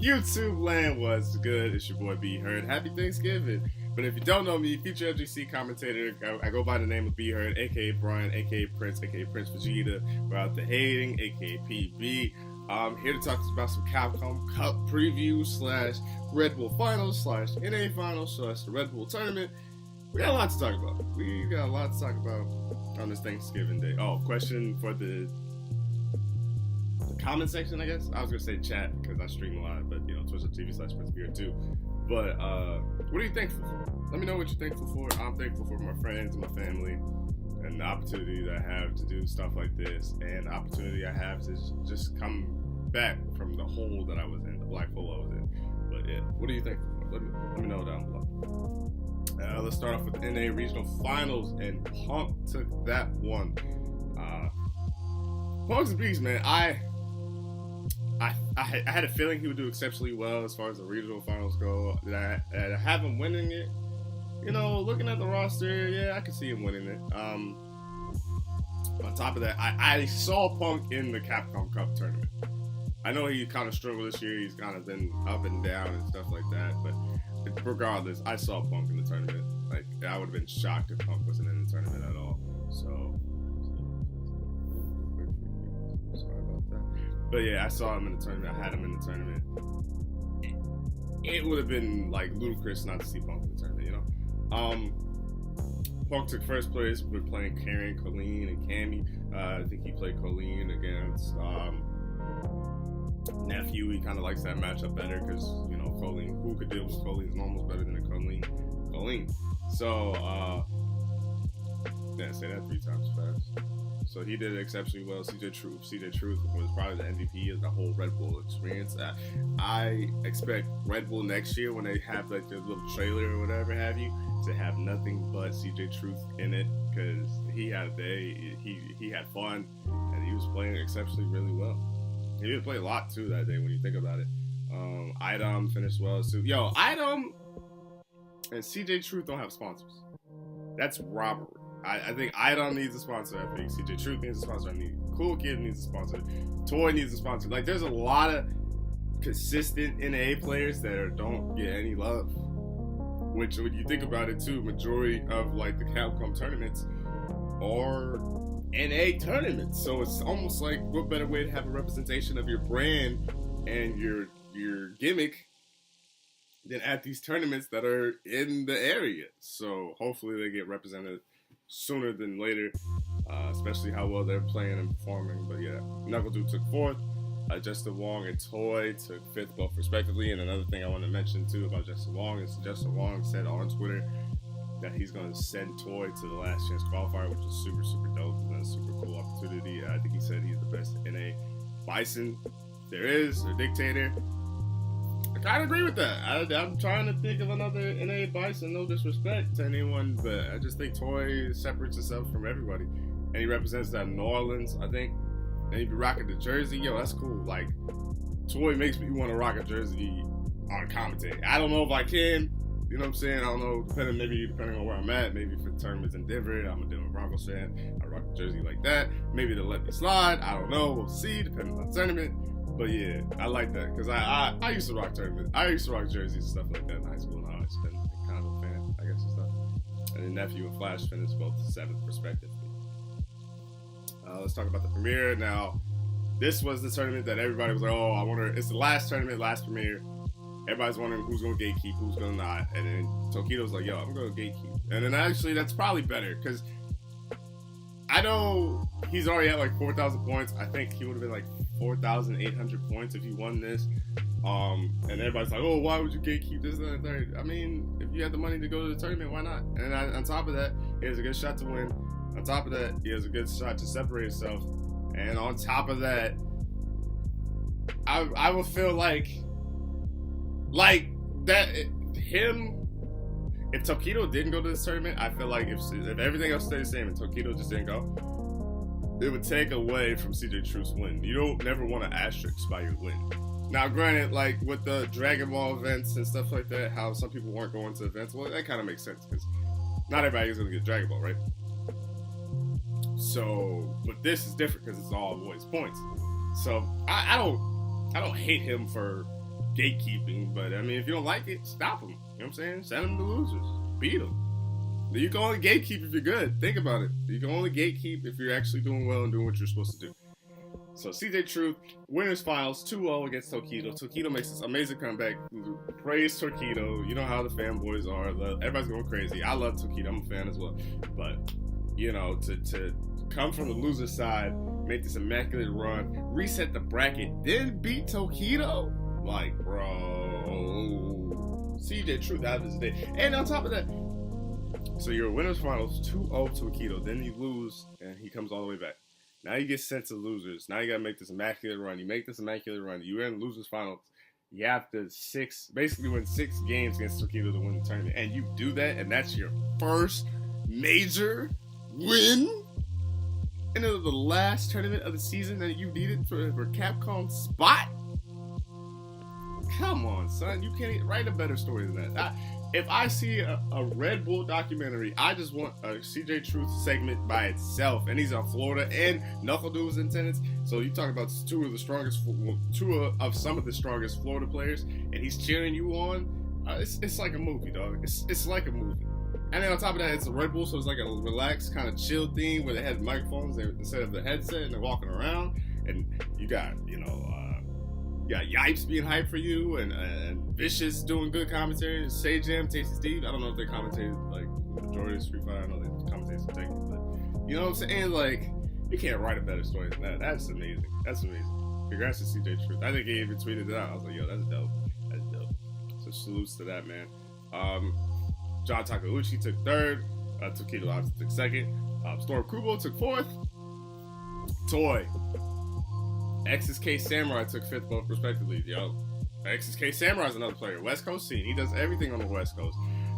YouTube land was good. It's your boy B Heard. Happy Thanksgiving. But if you don't know me, future FGC commentator, I go by the name of B Heard, aka Brian, aka Prince, aka Prince Vegeta, without the hating, aka PB. I'm here to talk about some Capcom Cup preview / Red Bull Finals / NA Finals / the Red Bull Tournament. We got a lot to talk about. On this Thanksgiving Day. Oh, question for the comment section, I guess. I was gonna say chat because I stream a lot, but twitch.tv/PrinceBeard too. But what are you thankful for? Let me know what you're thankful for. I'm thankful for my friends and my family and the opportunity that I have to do stuff like this, and the opportunity I have to just come back from the hole that I was in, the black hole I was in. But yeah, what are you thankful for? Let me know down below. Let's start off with the NA Regional Finals, and Punk took that one. Punk's a beast, man. I had a feeling he would do exceptionally well as far as the regional finals go. That I have him winning it. Looking at the roster, yeah, I could see him winning it. On top of that, I saw Punk in the Capcom Cup tournament. I know he kind of struggled this year. He's kind of been up and down and stuff like that. But regardless, I saw Punk in the tournament. Like, I would have been shocked if Punk wasn't in the tournament at all. So, sorry about that. But yeah, I saw him in the tournament. I had him in the tournament. It would have been like ludicrous not to see Punk in the tournament, Punk took first place. We're playing Karen, Colleen, and Cammy. I think he played Colleen against Nephew. He kind of likes that matchup better because Colleen, who could deal with Colleen's normals better than a Colleen. So say that 3 times fast. So he did exceptionally well. CJ Truth was probably the MVP of the whole Red Bull experience. I expect Red Bull next year, when they have like their little trailer or whatever have you, to have nothing but CJ Truth in it, because he had a day, he had fun, and he was playing exceptionally really well. He did play a lot too that day when you think about it. Idom finished well too. Yo, Idom and CJ Truth don't have sponsors. That's robbery. I think Idom needs a sponsor. I think CJ Truth needs a sponsor. I think Cool Kid needs a sponsor. Toy needs a sponsor. Like, there's a lot of consistent NA players that don't get any love. Which, when you think about it too, majority of like the Capcom tournaments are NA tournaments. So it's almost like, what better way to have a representation of your brand and your gimmick than at these tournaments that are in the area. So hopefully they get represented sooner than later, especially how well they're playing and performing. But yeah, Knuckle Dude took 4th. Justin Wong and Toy took 5th, both respectively. And another thing I want to mention too about Justin Wong is Justin Wong said on Twitter that he's going to send Toy to the Last Chance qualifier, which is super, super dope and a super cool opportunity. I think he said he's the best NA Bison there is, or Dictator. I kind of agree with that. I'm trying to think of another NA Bison, no disrespect to anyone, but I just think Toy separates himself from everybody. And he represents that New Orleans, I think. And he be rocking the jersey. Yo, that's cool. Like, Toy makes me want to rock a jersey on commentary. I don't know if I can. You know what I'm saying? I don't know. Depending on where I'm at. Maybe for tournaments in Denver, I'm a Denver Broncos fan. I rock a jersey like that. Maybe they'll let me slide. I don't know. We'll see, depending on the tournament. But yeah, I like that because I used to rock tournaments. I used to rock jerseys and stuff like that in high school. And I just been kind of a fan, I guess, and stuff. And then Nephew and Flash finished both 7th respectively. Let's talk about the premiere. Now, this was the tournament that everybody was like, oh, I wonder, it's the last tournament, last premiere. Everybody's wondering who's going to gatekeep, who's going to not. And then Tokido's like, yo, I'm going to gatekeep. And then actually, that's probably better because I know he's already at like 4,000 points. I think he would have been like 4,800 points if he won this. And everybody's like, oh, why would you gatekeep this, that, and third? I mean, if you had the money to go to the tournament, why not? And on top of that, he has a good shot to win. On top of that, he has a good shot to separate himself. And on top of that, I would feel like that him, if Tokido didn't go to this tournament, I feel like if everything else stayed the same and Tokido just didn't go, it would take away from CJ Truth's win. You don't never want to asterisk by your win. Now, granted, like with the Dragon Ball events and stuff like that, how some people weren't going to events, well, that kind of makes sense because not everybody's going to get Dragon Ball, right? So, but this is different because it's all boys points. So I don't hate him for gatekeeping, but I mean, if you don't like it, stop them. You know what I'm saying? Send them to losers. Beat them. You can only gatekeep if you're good. Think about it. You can only gatekeep if you're actually doing well and doing what you're supposed to do. So CJ Truth, winners finals, 2-0 against Tokido. Tokido makes this amazing comeback. Praise Tokido. You know how the fanboys are. Everybody's going crazy. I love Tokido. I'm a fan as well. But, you know, to come from the loser side, make this immaculate run, reset the bracket, then beat Tokido? Like, bro. CJ Truth out of his day. And on top of that, so you're winners finals, 2-0 to Tokido. Then you lose, and he comes all the way back. Now you get sent to losers. Now you got to make this immaculate run. You make this immaculate run. You're in losers finals. You have to basically win 6 games against Tokido to win the tournament. And you do that, and that's your first major win into the last tournament of the season that you needed for Capcom's spot? Come on, son. You can't write a better story than that. If I see a Red Bull documentary, I just want a CJ Truth segment by itself. And he's on Florida, and Knuckle Dude was in attendance. So you talk about two of some of the strongest Florida players, and he's cheering you on. It's like a movie, dog. It's like a movie. And then on top of that, it's a Red Bull, so it's like a relaxed, kind of chill thing where they had microphones instead of the headset, and they're walking around. And you got, Yipes being hyped for you, and Vicious doing good commentary, and Sajam, Tasty Steve. I don't know if they commentated like the majority of Street Fighter. I know they commentated some Tekken, but you know what I'm saying? Like, you can't write a better story than that. That's amazing. That's amazing. Congrats to CJ Truth. I think he even tweeted it out. I was like, yo, that's dope. That's dope. So salutes to that, man. John Takeuchi took 3rd. Tokido obviously took 2nd. Storm Kubo took 4th. Toy. XSK Samurai took 5th, both respectively. Yo, XSK Samurai is another player. West Coast scene. He does everything on the West Coast.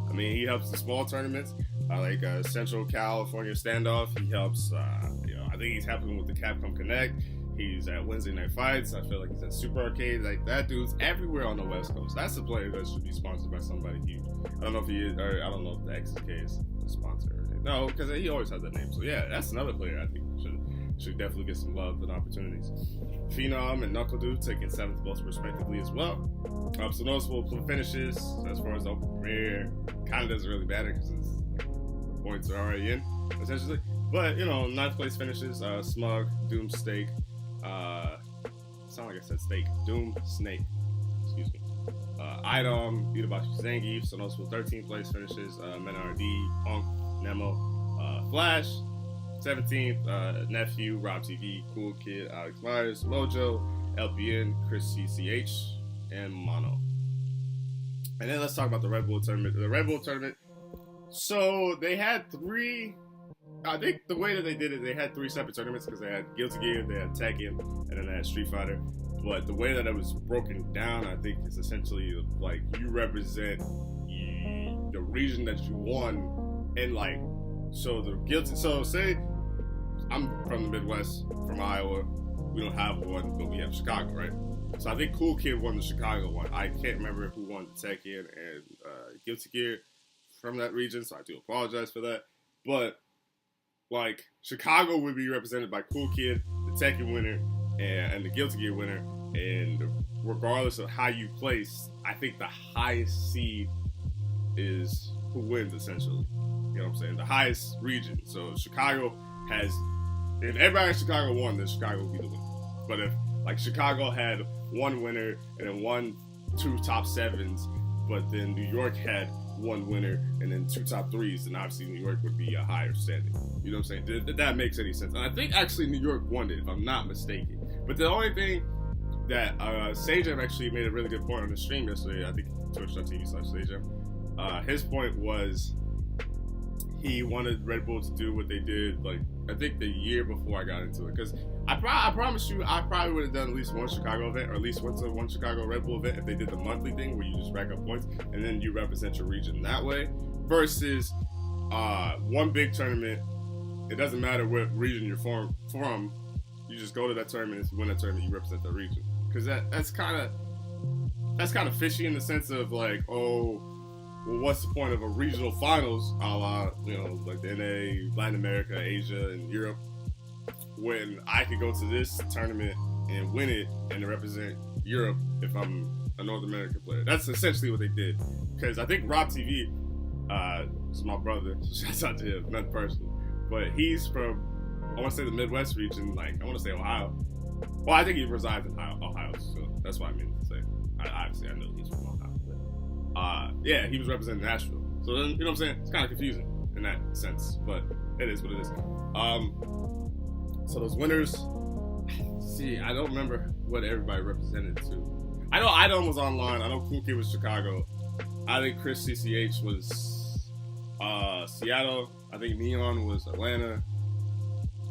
I mean, he helps the small tournaments, like Central California Standoff. He helps, I think he's helping with the Capcom Connect. He's at Wednesday Night Fights. I feel like he's at Super Arcade. Like, that dude's everywhere on the West Coast. That's a player that should be sponsored by somebody huge. I don't know if he is, or I don't know if the XSK is a sponsor. No, because he always has that name. So yeah, that's another player I think should definitely get some love and opportunities. Phenom and Knuckle Dude taking 7th both respectively as well. So noticeable finishes as far as the open premiere. Kind of doesn't really matter because the points are already in, essentially. But, 9th place finishes. Smug, Doom Steak. Sound like I said steak. Doom Snake. Excuse me. Idom, Itabashi Zangief. So noticeable 13th place finishes. Menardi, Punk, Nemo, Flash. 17th, Nephew, Rob TV, Cool Kid, Alex Myers, Mojo, LPN, Chris CCH, and Mono. And then let's talk about the Red Bull tournament. The Red Bull tournament, so they had 3, I think the way that they did it, they had 3 separate tournaments because they had Guilty Gear, they had Tekken, and then they had Street Fighter. But the way that it was broken down, I think, is essentially like you represent the region that you won, and like, so say I'm from the Midwest, from Iowa. We don't have one, but we have Chicago, right? So I think Cool Kid won the Chicago one. I can't remember who won the Tekken and Guilty Gear from that region, so I do apologize for that. But, like, Chicago would be represented by Cool Kid, the Tekken winner, and the Guilty Gear winner. And regardless of how you place, I think the highest seed is who wins, essentially. You know what I'm saying? The highest region. So Chicago has, if everybody in Chicago won, then Chicago would be the winner. But if, like, Chicago had one winner and then 2 top 7s, but then New York had one winner and then 2 top 3s, then obviously New York would be a higher standing. You know what I'm saying? That makes any sense. And I think actually New York won it, if I'm not mistaken. But the only thing that Sajam actually made a really good point on the stream yesterday, I think twitch.tv/Sajam. His point was he wanted Red Bull to do what they did, like, I think the year before I got into it. Because I promise you, I probably would have done at least one Chicago event, or at least went to one Chicago Red Bull event if they did the monthly thing where you just rack up points and then you represent your region that way. Versus one big tournament. It doesn't matter what region you're from. You just go to that tournament and win that tournament, you represent that region. Because that's kind of fishy in the sense of like, oh, well, what's the point of a regional finals, a la, like the NA, Latin America, Asia, and Europe, when I could go to this tournament and win it and represent Europe if I'm a North American player. That's essentially what they did. Because I think Rob TV, is my brother, so shouts out to him, not personally. But he's from, I want to say the Midwest region, like, I want to say Ohio. Well, I think he resides in Ohio, so that's what I mean to say. Obviously, I know he's from Ohio. But, yeah, he was representing Nashville. So, then, you know what I'm saying? It's kind of confusing in that sense, but it is what it is. So those winners, see, I don't remember what everybody represented to. I know Idom was online. I know Cool Kid was Chicago. I think Chris CCH was Seattle. I think Neon was Atlanta.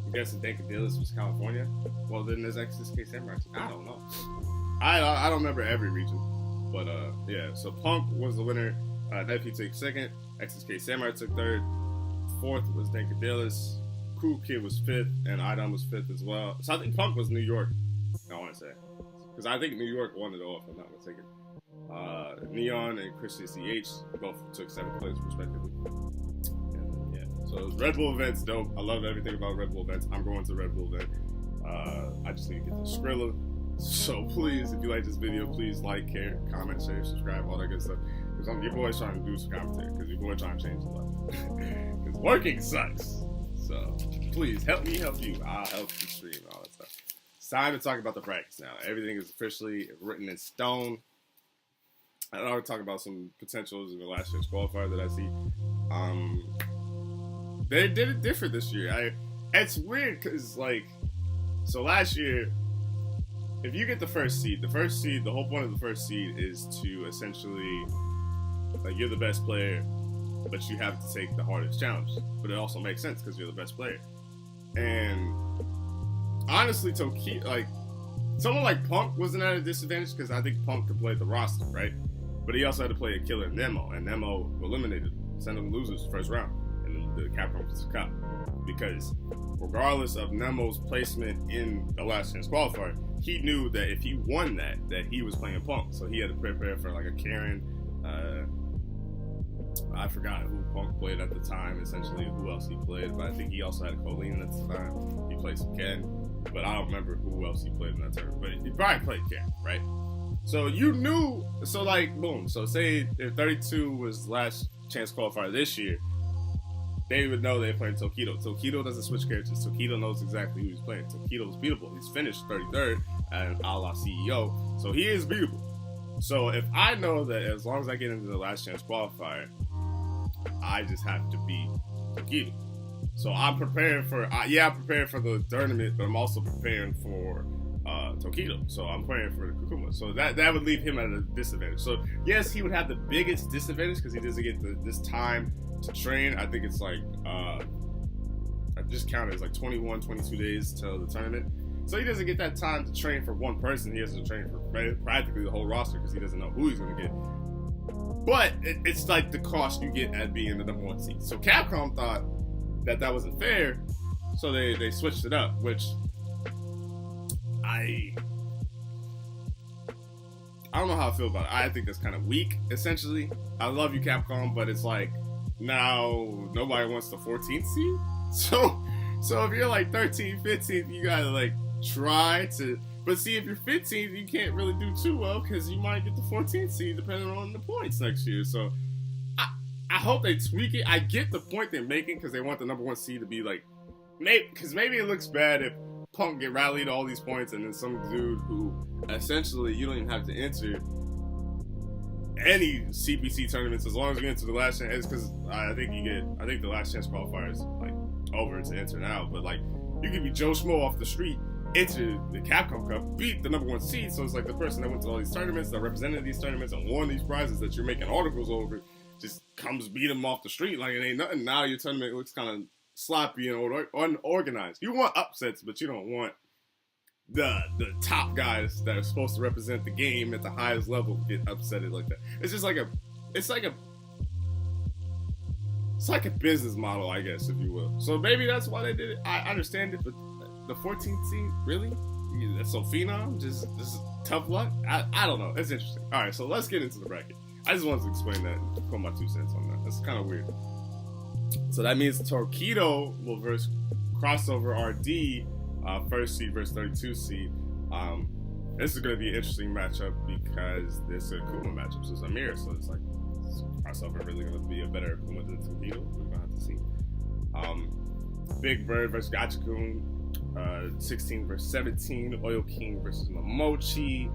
I'm guessing Dankadillis was California. Well, then there's XSK Samurai. I don't know. I don't remember every region. But, yeah. So Punk was the winner. Nephew took second. XSK Samurai took third. Fourth was Dankadillis. Cool Kid was fifth. And Idom was fifth as well. So I think Punk was New York, I want to say. Because I think New York won it all, if I'm not mistaken. Neon and Chris CCH both took 7th place, respectively. And, yeah. So Red Bull event's dope. I love everything about Red Bull events. I'm going to Red Bull event. I just need to get the Skrilla. So please, if you like this video, please like, care, comment, share, subscribe, all that good stuff. Because your boy's trying to do some commentary. Because your boy's trying to change the life. Because working sucks. So please help me help you. I'll help you stream and all that stuff. It's time to talk about the brackets now. Everything is officially written in stone. I already talked about some potentials in the last year's qualifier that I see. They did it different this year. It's weird because, like, so last year, if you get the first seed, the whole point of the first seed is to essentially, like, you're the best player, but you have to take the hardest challenge. But it also makes sense because you're the best player. And honestly, like, someone like Punk wasn't at a disadvantage because I think Punk could play the roster, right? But he also had to play a killer Nemo, and Nemo eliminated, sent him losers first round, and the Capcom Cup. Because regardless of Nemo's placement in the last chance qualifier, he knew that if he won that he was playing Punk. So he had to prepare for like a Karen. I forgot who Punk played at the time, essentially who else he played, but I think he also had a Colleen at the time. He played some Ken, but I don't remember who else he played in that tournament. But he probably played Ken, right? So you knew, so like, boom. So say if 32 was last chance qualifier this year, they would know they're playing Tokido. Tokido doesn't switch characters. Tokido knows exactly who he's playing. Tokido's beatable. He's finished 33rd and a la CEO. So he is beatable. So if I know that as long as I get into the last chance qualifier, I just have to beat Tokido. So I'm preparing for, I'm preparing for the tournament, but I'm also preparing for Tokido. So I'm playing for the Kukuma. So that would leave him at a disadvantage. So yes, he would have the biggest disadvantage because he doesn't get this time to train. I think it's like, I just counted, it's like 21, 22 days till the tournament. So he doesn't get that time to train for one person. He has to train for practically the whole roster because he doesn't know who he's going to get. But it's like the cost you get at being the number 1 seed. So Capcom thought that wasn't fair, so they switched it up, which I don't know how I feel about it. I think that's kind of weak, essentially. I love you, Capcom, but it's like, now nobody wants the 14th seed? So if you're like 13th, 15th, you gotta like try to, but see, if you're 15th, you can't really do too well because you might get the 14th seed depending on the points next year. So I hope they tweak it. I get the point they're making because they want the number 1 seed to be like, maybe it looks bad if Punk get rallied all these points and then some dude who essentially you don't even have to enter any CPC tournaments as long as you get to the last chance. Because I think the last chance qualifier is like over to enter now. But like, you could be Joe Schmo off the street, enter the Capcom Cup, beat the number 1 seed. So it's like the person that went to all these tournaments, that represented these tournaments and won these prizes that you're making articles over, just comes beat them off the street like it ain't nothing. Now your tournament looks kind of sloppy and unorganized. You want upsets, but you don't want the top guys that are supposed to represent the game at the highest level get upsetted like that. It's just like it's like a business model, I guess, if you will. So maybe that's why they did it. I understand it, but the 14th seed, really? That's so phenom? Just tough luck? I don't know. It's interesting. All right, so let's get into the bracket. I just wanted to explain that and put my 2 cents on that. That's kind of weird. So that means Tokido will verse crossover RD, first seed versus 32 seed. This is going to be an interesting matchup because this is a Kuma matchup. So it's a mirror. So it's like, is crossover really going to be a better Kuma than Tokido? We're going to have to see. Big Bird versus Gachikun. 16 versus 17. Oil King versus Momochi.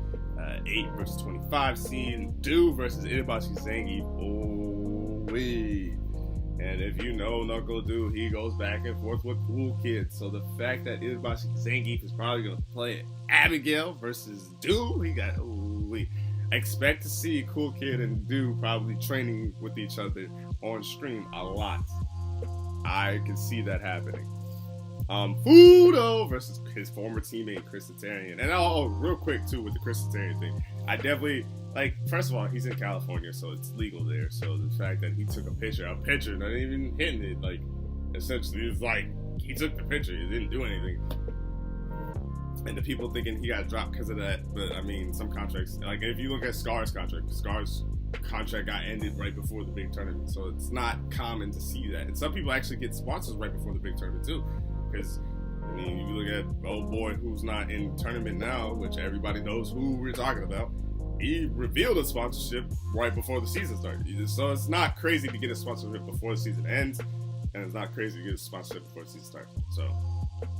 8 versus 25 seed. Do versus Itabashi Zangief. Oh, wait. And if you know Knuckle Do, he goes back and forth with Cool Kid. So the fact that Itabashi Zangief is probably going to play Abigail versus Do, he got, we expect to see Cool Kid and Do probably training with each other on stream a lot. I can see that happening. Fudo versus his former teammate Chris Tarian. And real quick too with the Chris Tarian thing, I definitely, like, first of all, he's in California, so it's legal there. So the fact that he took a picture, not even hitting it, like, essentially it's like he took the picture, he didn't do anything. And the people thinking he got dropped because of that, but I mean, some contracts, like if you look at Scar's contract got ended right before the big tournament, so it's not common to see that. And some people actually get sponsors right before the big tournament too, because I mean, you look at old boy who's not in tournament now, which everybody knows who we're talking about. He revealed a sponsorship right before the season started, so it's not crazy to get a sponsorship before the season ends, and it's not crazy to get a sponsorship before the season starts. So, you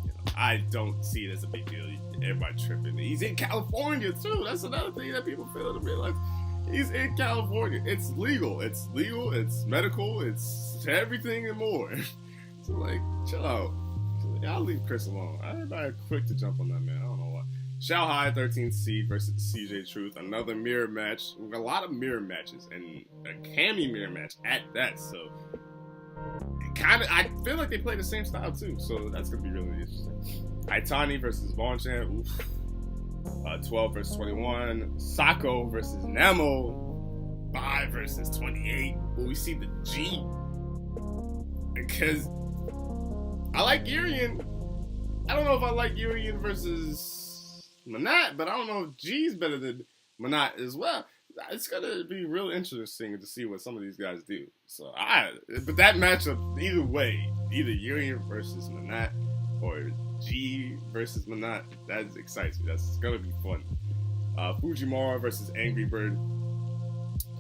know, I don't see it as a big deal. Everybody tripping. He's in California too. That's another thing that people fail to realize. He's in California. It's legal. It's medical. It's everything and more. So, like, chill out. I'll leave Chris alone. Everybody quick to jump on that man. I don't know why. Shanghai 13th seed versus CJ Truth. Another mirror match. We've got a lot of mirror matches and a Cammy mirror match at that. So I feel like they play the same style too. So that's gonna be really interesting. Itani versus Bonchan. 12 versus 21. Sako versus Nemo. 5 versus 28. Will we see the G? Because I like Urian. I don't know if I like Urian versus Manat, but I don't know if G's better than Manat as well. It's gonna be real interesting to see what some of these guys do. So but that matchup, either way, either Urian versus Manat or G versus Manat, that excites me. That's gonna be fun. Fujimura versus Angry Bird.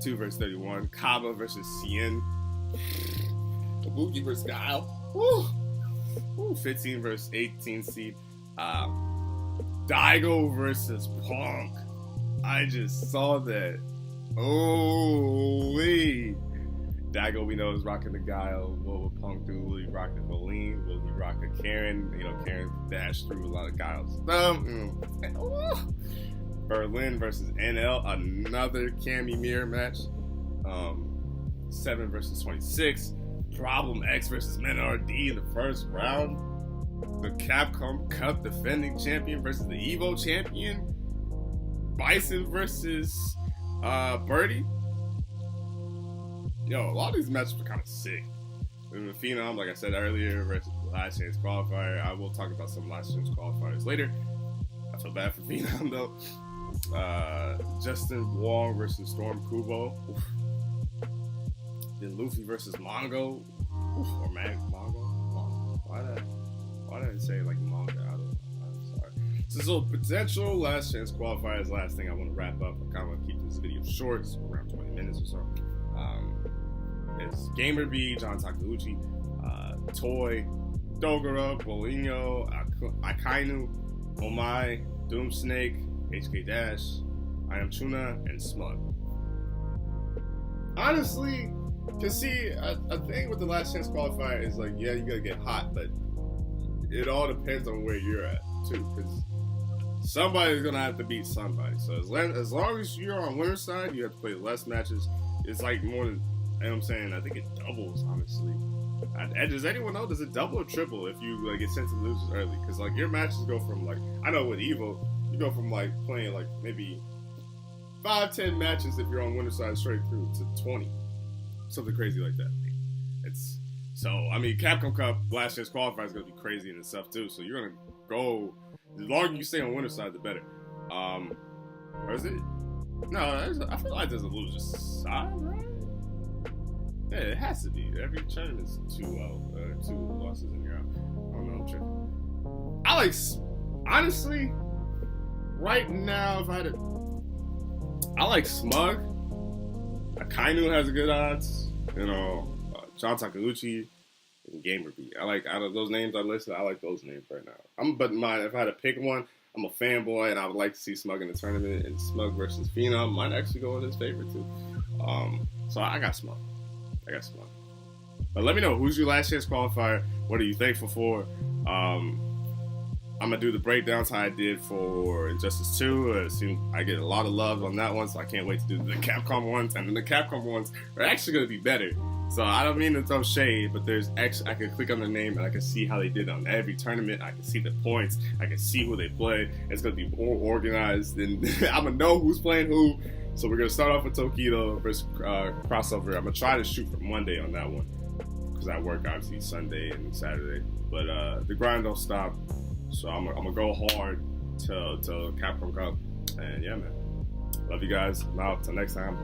2 versus 31. Kaba versus Cien. Kabuki versus Guile. Woo! 15 versus 18 seed. Daigo versus Punk. I just saw that. Oh, wait. Daigo, we know, is rocking the Guile. What will Punk do? Will he rock the Colleen? Will he rock a Karen? You know, Karen dashed through a lot of Guile's stuff. Berlin versus NL. Another Cammy mirror match. 7 versus 26. Problem X versus MenRD in the first round. The Capcom Cup defending champion versus the Evo champion. Bison versus Birdie. Yo, a lot of these matches are kind of sick. And the Phenom, like I said earlier, versus Last Chance Qualifier. I will talk about some Last Chance Qualifiers later. I feel bad for Phenom though. Justin Wong versus Storm Kubo. Oof. Then Luffy versus Mongo. Oof, or Mongo. Why did I say like manga? I'm sorry. So potential Last Chance Qualifiers. Last thing I want to wrap up. I kind of want to keep this video short, so around 20 minutes or so. It's Gamer B, John Takeuchi, Toy, Dogura, Bolinho, Akainu, Omai, Doom Snake, HK Dash, I Am Tuna, and Smug. Honestly, to see a thing with the Last Chance Qualifier is like, yeah, you gotta get hot, but it all depends on where you're at too, because somebody's gonna have to beat somebody. So as long as you're on winner's side, you have to play less matches. It's like more than, you know what I'm saying? I think it doubles, honestly. Does anyone know? Does it double or triple if you like get sent to losers early? Because like your matches go from like, I know with Evo, you go from like playing like maybe 5-10 matches if you're on winner's side straight through to 20, something crazy like that. It's so I mean Capcom Cup Last Chance Qualifier is gonna be crazy in itself too. So you're gonna go as long as you stay on winner's side, the better. Or is it? No, I feel like there's a loser side, right? Yeah, it has to be. Every tournament's 2 losses in your out. I don't know, I'm tripping. Honestly, right now, if I had to, I like Smug. Akainu has good odds. You know, John Takeuchi and Gamerbeat. I like out of those names I listed. I like those names right now. But if I had to pick one, I'm a fanboy, and I would like to see Smug in the tournament. And Smug versus Phenom might actually go in his favor too. So I got Smug. But let me know, who's your last chance qualifier? What are you thankful for? I'm gonna do the breakdowns how I did for Injustice 2. It seems I get a lot of love on that one, so I can't wait to do the Capcom ones. And then the Capcom ones are actually gonna be better. So I don't mean to throw shade, but there's actually, I can click on the name and I can see how they did on every tournament. I can see the points. I can see who they play. It's gonna be more organized, and I'm gonna know who's playing who. So we're gonna start off with Tokido versus Crossover. I'm gonna try to shoot for Monday on that one because I work obviously Sunday and Saturday. But the grind don't stop. So I'm gonna go hard till Capcom Cup. And yeah, man. Love you guys. I'm out. Till next time.